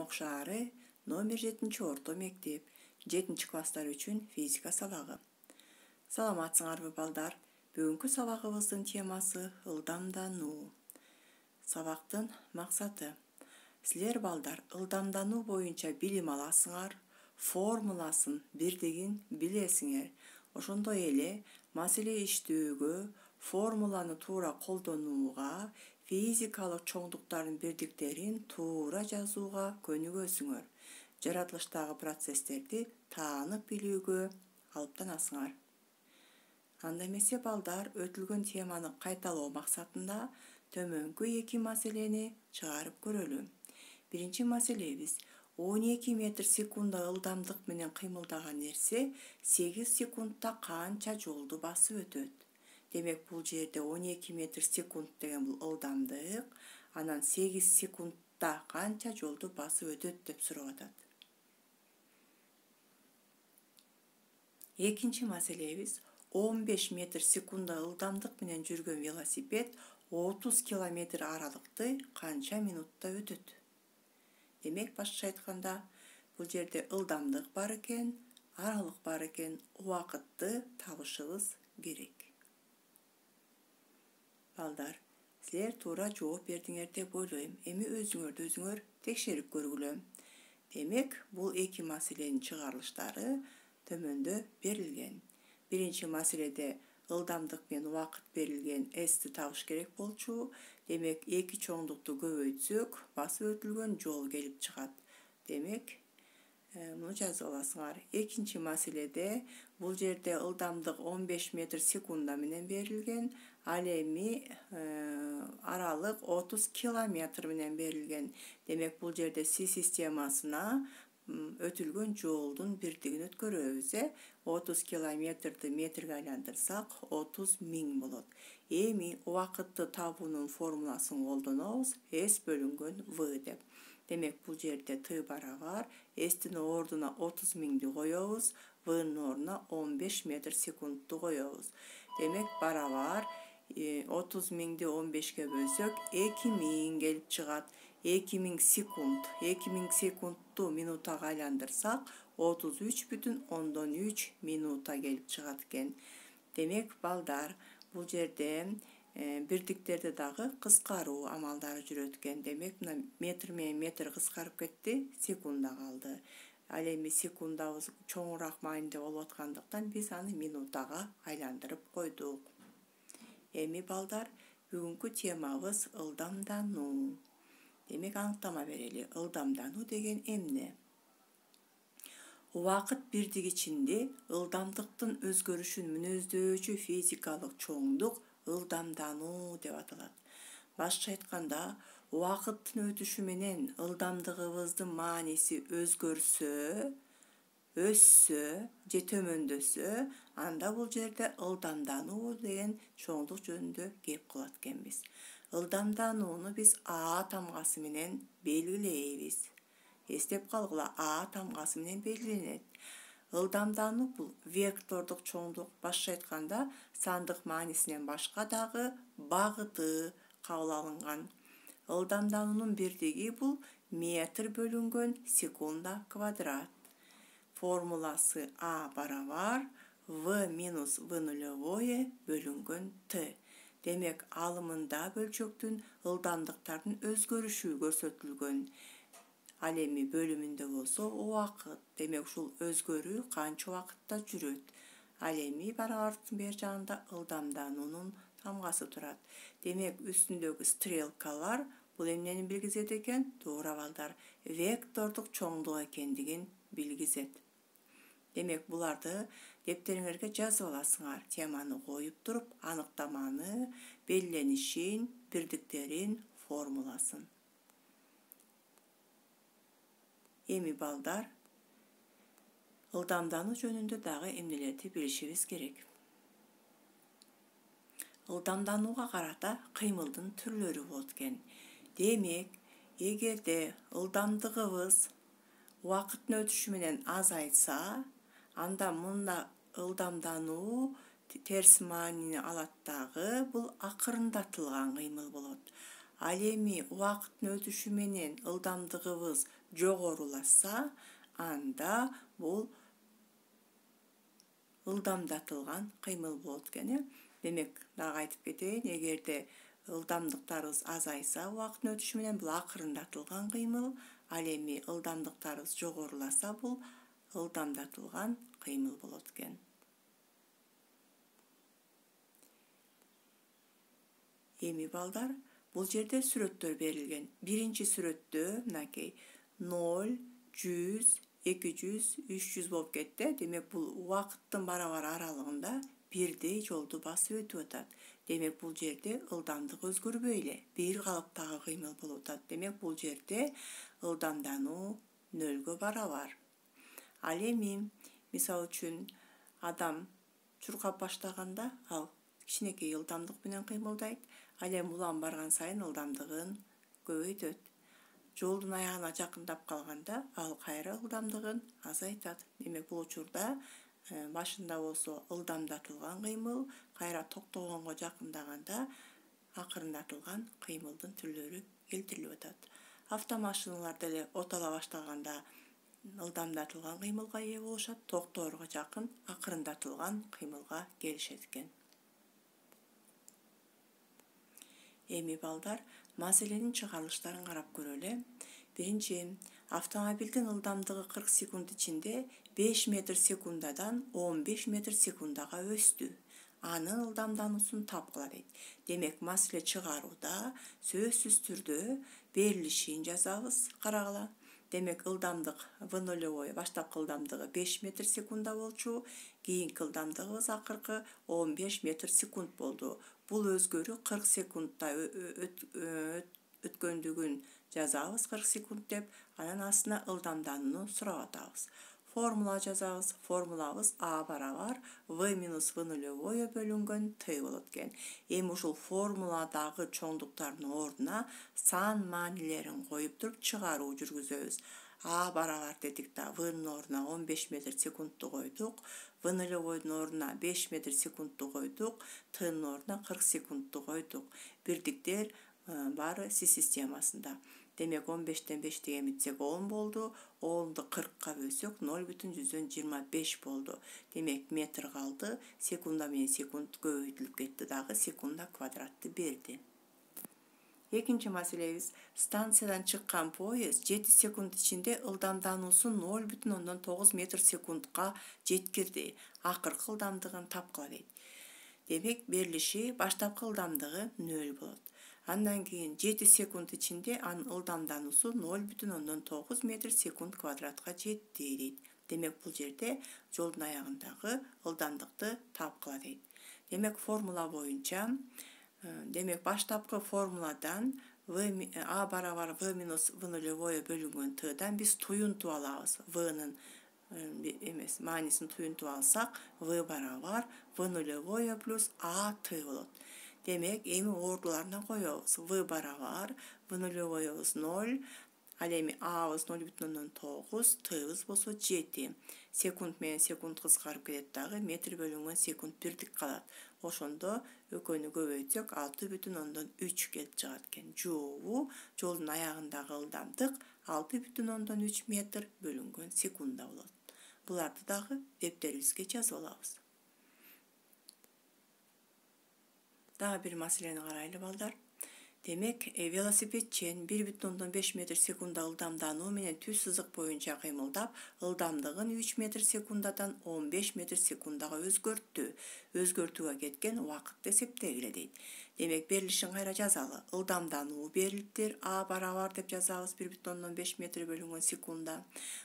Окшаары номер 7-орто мектеп 7-класстар үчүн физика сабагы. Саламатсыңарбы балдар? Бүгүнкү сабагыбыздын темасы ылдамдануу. Сабактын максаты: силер балдар ылдамдануу боюнча билим аласыңар, формуласын, бирдигин билесиңер. Ошондой эле маселе иштөөгө, формуланы туура колдонууга, физикалык чоңдуктардын бирдиктерин туура жазууга көнүгөсүңөр. Жаратылыштагы процесстерди таанып билүүгө алыптанасыңар. Анда эмесе балдар, өтүлгөн теманы кайталоо максатында төмөнкү 2 маселени чыгарып көрөлү. Биринчи маселебиз: 12 метр секунда ылдамдык менен кыймылдаган нерсе 8 секундта канча жолду басып өтөт? Демек, бул жерде 12 метр секунд деген бул ылдамдык, анан 8 секундта канча жолду басып өтөт деп сурап атат. Экинчи маселебиз: 15 метр секунда ылдамдык менен жүргөн велосипед 30 километр аралыкты канча минутта өтөт? Демек, башкача айтканда, бул жерде ылдамдык бар экен, аралык бар экен, убакытты табышыбыз керек. Балдар, силер туура жооп бердиңер деп ойлойм. Эми өзүңөр текшерип көргүлө. Демек, бул 2 маселенин чыгарылыштары төмөндө берилген. Биринчи маселеде ылдамдык менен убакыт берилген, S-ти табыш керек болчу. Демек, 2 чоңдукту көбөйтсөк, басып өтүлгөн жол келип чыгат. Демек, муну жазып аласыңар. Экинчи маселеде бул жерде ылдамдык 15 метр секунда менен берилген, ал эми аралык 30 километр менен берилген. Демек, бул жерде Си системасына өтүлгөн жолдун бирдигин өткөрөбүз. 30 километрди метрге айландырсак, 30 000 болот. Эми убакытты табуунун формуласын колдонобуз, S бөлүнгөн V деп. Демек, бул жерде Т барабар, S-тин ордуна 30 000ди коебуз, V-нын ордуна 15 метр секундту коебуз. Демек, барабар 30 000ди 15ке бөлсөк, 2000 келип чыгат. 2000 секунд. 2000 секундту минутага айландырсак, 33,3 минута келип чыгат экен. Демек, балдар, бул жерде бирдиктерде дагы кыскаруу амалдары жүрөт экен. Демек, мына метр менен метр кыскарып кетти, секунда калды. Ал эми секундабыз чоңураак мааниде болуп аткандыктан биз аны минутага айландырып койдук. Эми балдар, бүгүнкү темабыз ылдамдануу. Демек, аныктама берели. Ылдамдануу деген эмне? Убакыт бирдиги ичинде ылдамдыктын өзгөрүшүн мүнөздөчү физикалык чоңдук ылдамдануу деп аталат. Башкача айтканда, убакыттын өтүшү менен ылдамдыгыбыздын мааниси өзгөрсө, өссө же төмөндөсө, анда бул жерде ылдамдануу деген чоңдук жөнүндө кеп кылат экенбиз. Ылдамданууну биз А тамгасы менен белгилейбиз. Эстеп калгыла, А тамгасы менен белгиленет. Ылдамдануу бул вектордук чоңдук. Башкача айтканда, сандык маанисинен башка дагы багыты кабыл алынган. Ылдамдануунун бирдиги бул метр бөлүнгөн секунда квадрат. Формуласы А барабар V минус V нулевое бөлүнгөн Т. Демек, алымында бөлчөктүн ылдамдыктардын өзгөрүшү көрсөтүлгөн. Ал эми бөлүмүндө болсо убакыт. Демек, ушул өзгөрүү канча убакытта жүрөт. Ал эми барабардын бер жагында ылдамдануунун тамгасы турат. Демек, үстүндөгү стрелкалар бул эмнени билгизет экен? Туура балдар, вектордук чоңдук экендигин билгизет. Демек, буларды дептериңерге жазып аласыңар. Теманы коюп туруп, аныктаманы, белгиленишин, бирдиктерин, формуласын. Эми балдар, ылдамдануу жөнүндө дагы эмнелерди билишибиз керек. Ылдамданууга карата кыймылдын түрлөрү болот экен. Демек, эгерде ылдамдыгыбыз убакыттын өтүшү менен азайса, анда мында ылдамдануу терс маанини алат дагы, бул акырындатылган кыймыл болот. Ал эми убакыттын өтүшү менен ылдамдыгыбыз жогоруласа, анда бул ылдамдатылган кыймыл болот экен. Демек, дагы айтып кетейин, эгерде ылдамдыктарыбыз азайса убакыттын өтүшү менен бул акырындатылган кыймыл, ал эми ылдамдыктарыбыз жогоруласа бул ылдамдатылган кыймыл болот экен. Эми балдар, бул жерде сүрөттөр берилген. Биринчи сүрөттө мынакей 0, 100, 200, 300 болуп кетти. Демек, бул убакыттын барабар аралыгында бирдей жолду басып өтүп атат. Демек, бул жерде ылдамдык өзгөрбөй эле, бир калыптагы кыймыл болуп атат. Демек, бул жерде ылдамдануу 0-гө барабар. Ал эми, мисалы үчүн, адам чуркап баштаганда ал кичинекей ылдамдык менен кыймылдайт. Ал эми улам барган сайын ылдамдыгын көбөйтөт. Жолдун аягына жакындап калганда ал кайра ылдамдыгын азайтат. Демек, бул учурда башында болсо ылдамдатылган кыймыл, кайра токтогонго жакындаганда акырындатылган кыймылдын түрлөрү келтирилип атат. Автомашиналар деле отала баштаганда ылдамдатылган кыймылга ээ болушат, токторго жакын акырындатылган кыймылга келишет экен. Эми балдар, маселенин чыгарылыштарын карап көрөлү. Биринчи, автомобилдин ылдамдыгы 40 секунд ичинде 5 метр секундадан 15 метр секундага өстү. Анын ылдамдануусун тапкыла дейт. Демек, маселе чыгарууда сөзсүз түрдө берилишин жазабыз, карагыла. Демек, ылдамдык V0 баштапкы ылдамдыгы 5 метр секунда болчу, кийинки ылдамдыгыбыз акыркы 15 метр секунд болду. Бул өзгөрүү 40 секундда өткөндүгүн жазабыз, 40 секунд деп, анан астына ылдамданууну сурап атабыз. Формула жазабыз. Формулабыз А барабар V минус V0 бөлүнгөн Т болот экен. Эми ушул формуладагы чоңдуктардын ордуна сан маанилерин коюп туруп чыгаруу жүргүзөбүз. А барабар дедик да, V'нын ордуна 15 метр секундду койдук. V0'дун ордуна 5 метр секундду койдук. T'нын ордуна 40 секундду койдук. Бирдиктер баары Си системасында. Демек, 15-тен 5-ти кемитсек 10 болду. 10'ду 40-ка бөлсөк 0,25 болду. Демек, метр калды. Секунда менен секунд көбөйтүлүп кетти дагы, секунда квадратты берди. Экинчи маселебиз, станциядан чыккан поезд 7 секунд ичинде ылдамдануусун 0,9 метр секундка жеткирди. Акыркы ылдамдыгын тапкыла дейт. Демек, берилиши баштапкы ылдамдыгы 0 болот. Андан кийин 7 секунд ичинде анын ылдамдануусу 0,9 метр секунд квадратка жетти дейт. Демек, бул жерде жолдун аягындагы ылдамдыкты тапкыла дейт. Демек, формула боюнча, демек, баштапкы формуладан А барабар V минус V0 бөлүнгөн T'дан биз туюнтуп алабыз. V'нын маанисин туюнтуп алсак, V барабар V0 плюс А Т болот. Демек, эми ордуларына коебуз. V барабар V0 0, ал эми A'быз 0,9, T'быз болсо 7. Секунд менен секунд кыскарып кетет дагы, метр бөлүнгөн секунд бирдик калат. Ошондо экөөнү көбөйтсөк 6,3 келип чыгат экен. Жообу жолдун аягындагы ылдамдык 6,3 метр бөлүнгөн секунда болот. Буларды дагы дептерибизге жазып алабыз. Дагы бир маселени карайлы балдар. Демек, велосипедчен 1,5 метр секунда ылдамдануу менен түз сызык боюнча кыймылдап, ылдамдыгын 3 метр секундадан 15 метр секундага өзгөрттү. Өзгөртүүгө кеткен убакытты эсептегиле дейт. Демек, берилишин кайра жазалы. Ылдамдануу берилиптир. А барабар деп жазабыз, 1,5 метр бөлүнгөн секунда.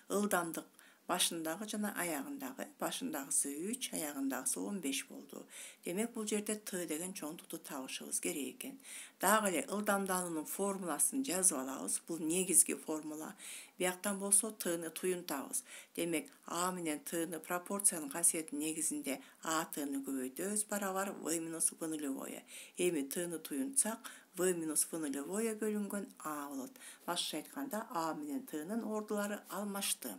Ылдамдык башындагы жана аягындагы, башындагысы 3, аягындагысы 15 болду. Демек, бул жерде Т деген чоңдукту табышыбыз керек экен. Дагы эле ылдамдануунун формуласын жазып алабыз. Бул негизги формула. Бияктан болсо T'ны туюнтабыз. Демек, А менен T'ны пропорциянын касиетинин негизинде А T'ны көбөйтөбүз барабар V минус V0. Эми T'ны туюнтсак, v минус v нулевое бөлүнгөн a болот. Башкача айтканда a менен t'нын ордулары алмашты.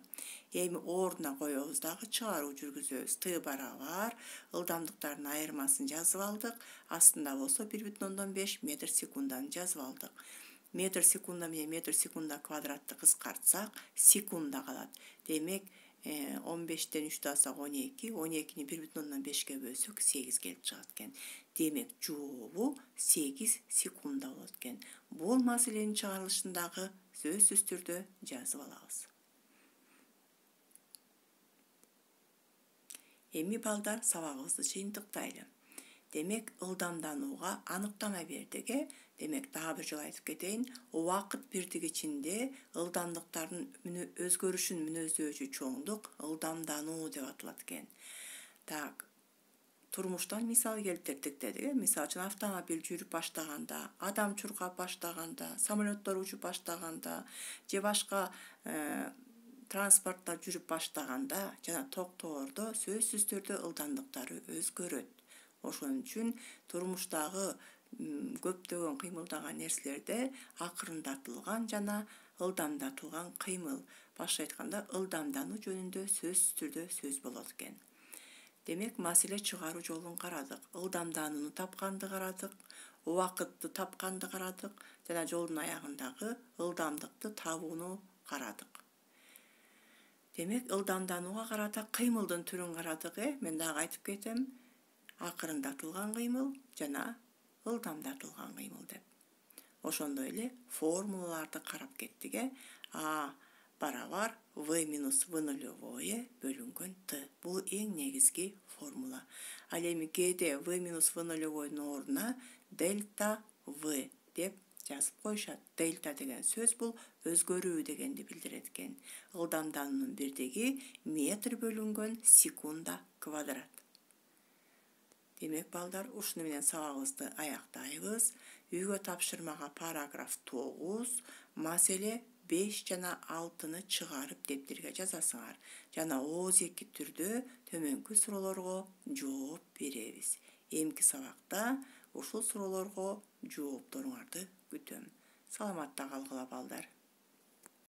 Эми ордуна коебуз дагы чыгаруу жүргүзөбүз. T барабар ылдамдыктардын айырмасын жазып алдык. Астында болсо 1,5 метр секунданы жазып алдык. Метр секунда менен метр секунда квадратты кыскартсак, секунда калат. Демек 15-тен 3 алсак 12, 12-ни 1,5-ке бөлсөк 8 келип чыгат экен. Демек жообу 8 секунда болот экен. Бул маселенин чыгарылышындагы сөзсүз түрдө жазып алабыз. Эми балдар сабагыбызды жыйынтыктайлы. Демек ылдамданууга аныктама бердиге. Демек дагы бир жолу айтып кетейин. Убакыт бирдиги ичинде ылдамдыктардын өзгөрүшүн мүнөздөөгүчү чоңдук ылдамдануу деп аталат экен. Так, турмуштан мисал келтирдик дедик. Мисалы үчүн автомобиль жүрүп баштаганда, адам чуркап баштаганда, самолеттор учуп баштаганда, же башка транспорттар жүрүп баштаганда жана токтоордо сөзсүз түрдө ылдамдыктары өзгөрөт. Ошон үчүн турмуштагы көптөгөн кыймылдаган нерселерде акырындатылган жана ылдамдатылган кыймыл, башкача айтканда ылдамдануу жөнүндө сөзсүз түрдө сөз болот экен. Демек маселе чыгаруу жолун карадык, ылдамданууну тапканды карадык, убакытты тапканды карадык жана жолдун аягындагы ылдамдыкты табууну карадык. Демек ылдамданууга карата кыймылдын түрүн карадык. Мен дагы айтып кетем. Акырындатылган кыймыл жана ылдамдатылган кыймыл деп. Ошондой эле формулаларды карап кеттик. A барабар v минус v нулевое бөлүнгөн t. Бул эң негизги формула. Ал эми кээде v минус v нулевойдун ордуна дельта v деп жазып коюшат. Дельта деген сөз бул өзгөрүү дегенди билдирет экен. Ылдамдануунун бирдиги метр бөлүнгөн секунда квадрат. Демек балдар, ушуну менен сабагыбызды аяктайбыз. Үйгө тапшырмага параграф 9, маселе 5 жана 6-ны чыгарып дептирге жазасыңар. Жана ооз-эки түрдө төмөнкү суроолорго жооп беребиз. Эмки сабакта ушул суроолорго жоопторуңарды күтөм. Саламатта калгыла балдар.